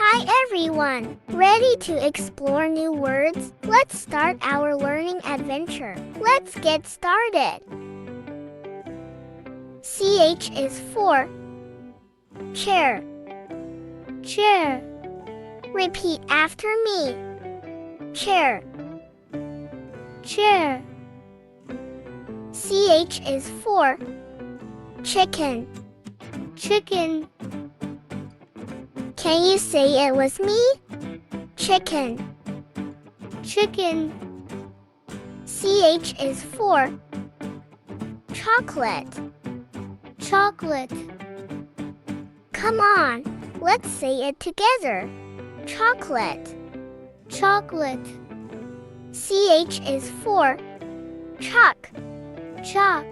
Hi everyone! Ready to explore new words? Let's start our learning adventure. Let's get started. CH is for chair. Chair. Repeat after me. Chair. Chair. CH is for chicken. Chicken. Can you say it with me? Chicken. Chicken. CH is for chocolate. Chocolate. Come on, let's say it together. Chocolate. Chocolate. CH is for chalk. Chalk.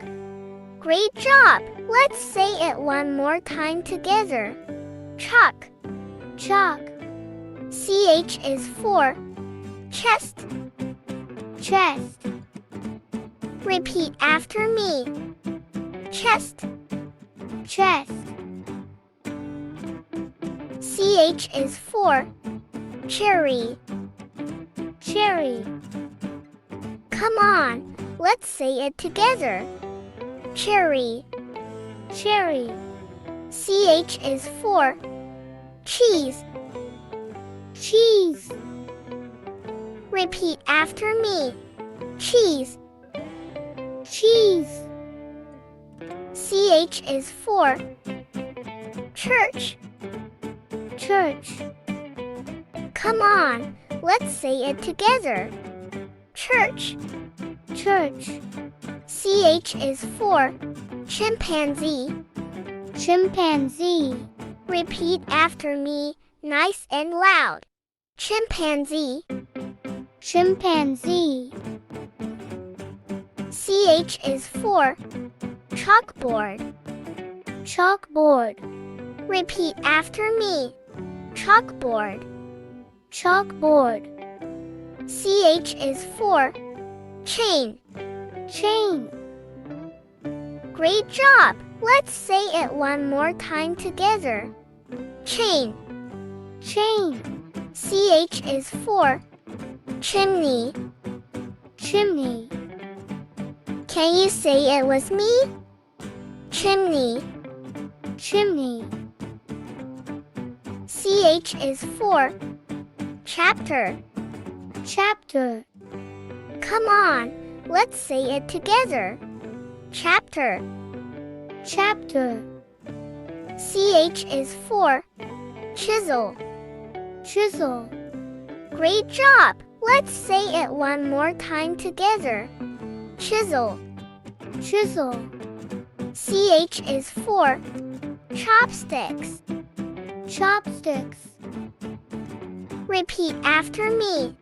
Great job! Let's say it one more time together. Chalk. Chalk. CH is for chest. Chest. Repeat after me. Chest. Chest. CH is for cherry. Cherry. Come on, let's say it together. Cherry. Cherry. CH is for cheese. Cheese. Repeat after me. Cheese. Cheese. CH is for church. Church. Come on, let's say it together. Church. Church. CH is for chimpanzee. Chimpanzee. Repeat after me, nice and loud. Chimpanzee. Chimpanzee. CH is for chalkboard. Chalkboard. Repeat after me. Chalkboard. Chalkboard. CH is for chain. Chain. Great job! Let's say it one more time together. Chain. Chain. CH is for chimney. Chimney. Can you say it with me? Chimney. Chimney. CH is for chapter. Chapter. Come on, let's say it together. Chapter. Chapter. CH is for chisel. Chisel. Great job! Let's say it one more time together. Chisel. Chisel. CH is for chopsticks. Chopsticks. Repeat after me.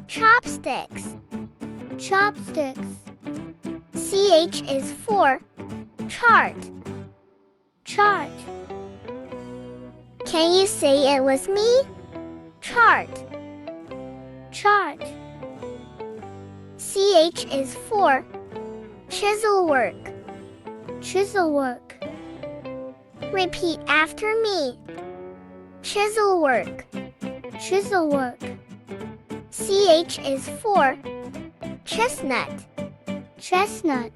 Chopsticks. Chopsticks. CH is for chart. Chart. Can you say it with me? Chart. Chart. CH is for chisel work. Chisel work. Repeat after me. Chisel work. Chisel work. CH is for chestnut. Chestnut.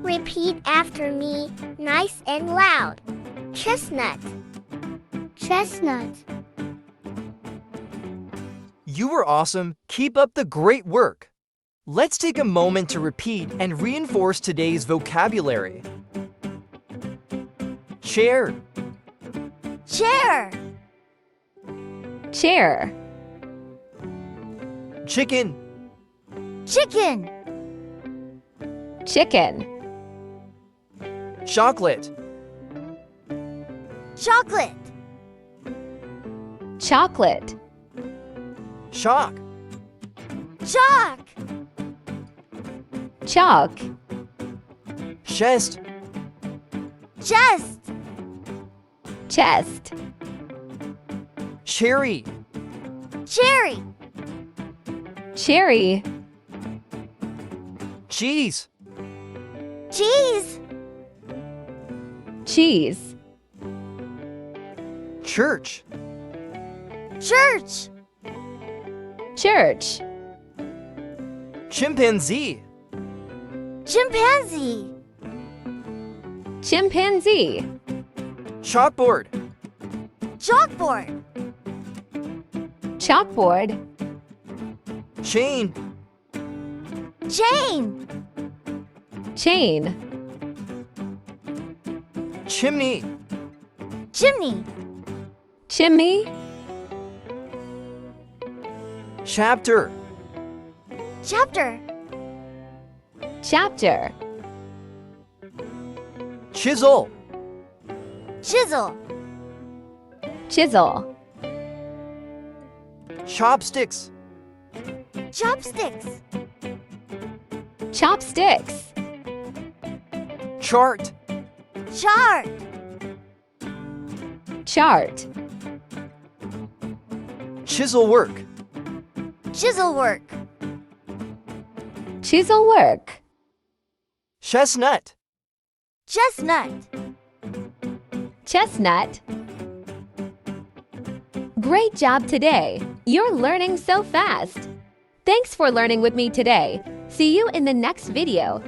Repeat after me, nice and loud. Chestnut. Chestnut. You were awesome. Keep up the great work. Let's take a moment to repeat and reinforce today's vocabulary. Chair. Chair. Chair. Chicken. Chicken. Chicken. Chocolate. Chocolate. Chocolate. Chalk. Chalk. Chalk. Chest. Chest. Chest. Cherry. Cherry. Cherry. Cheese. Cheese. Cheese. Church. Church. Church. Chimpanzee. Chimpanzee. Chimpanzee. Chalkboard. Chalkboard. Chalkboard. Chain. Chain. Chain. Chimney. Chimney. Chimney. Chapter. Chapter. Chapter. Chisel. Chisel. Chisel. Chopsticks. Chopsticks. Chopsticks. Chart. Chart. Chart. Chisel work. Chisel work. Chisel work. Chestnut. Chestnut. Chestnut. Great job today! You're learning so fast! Thanks for learning with me today. See you in the next video.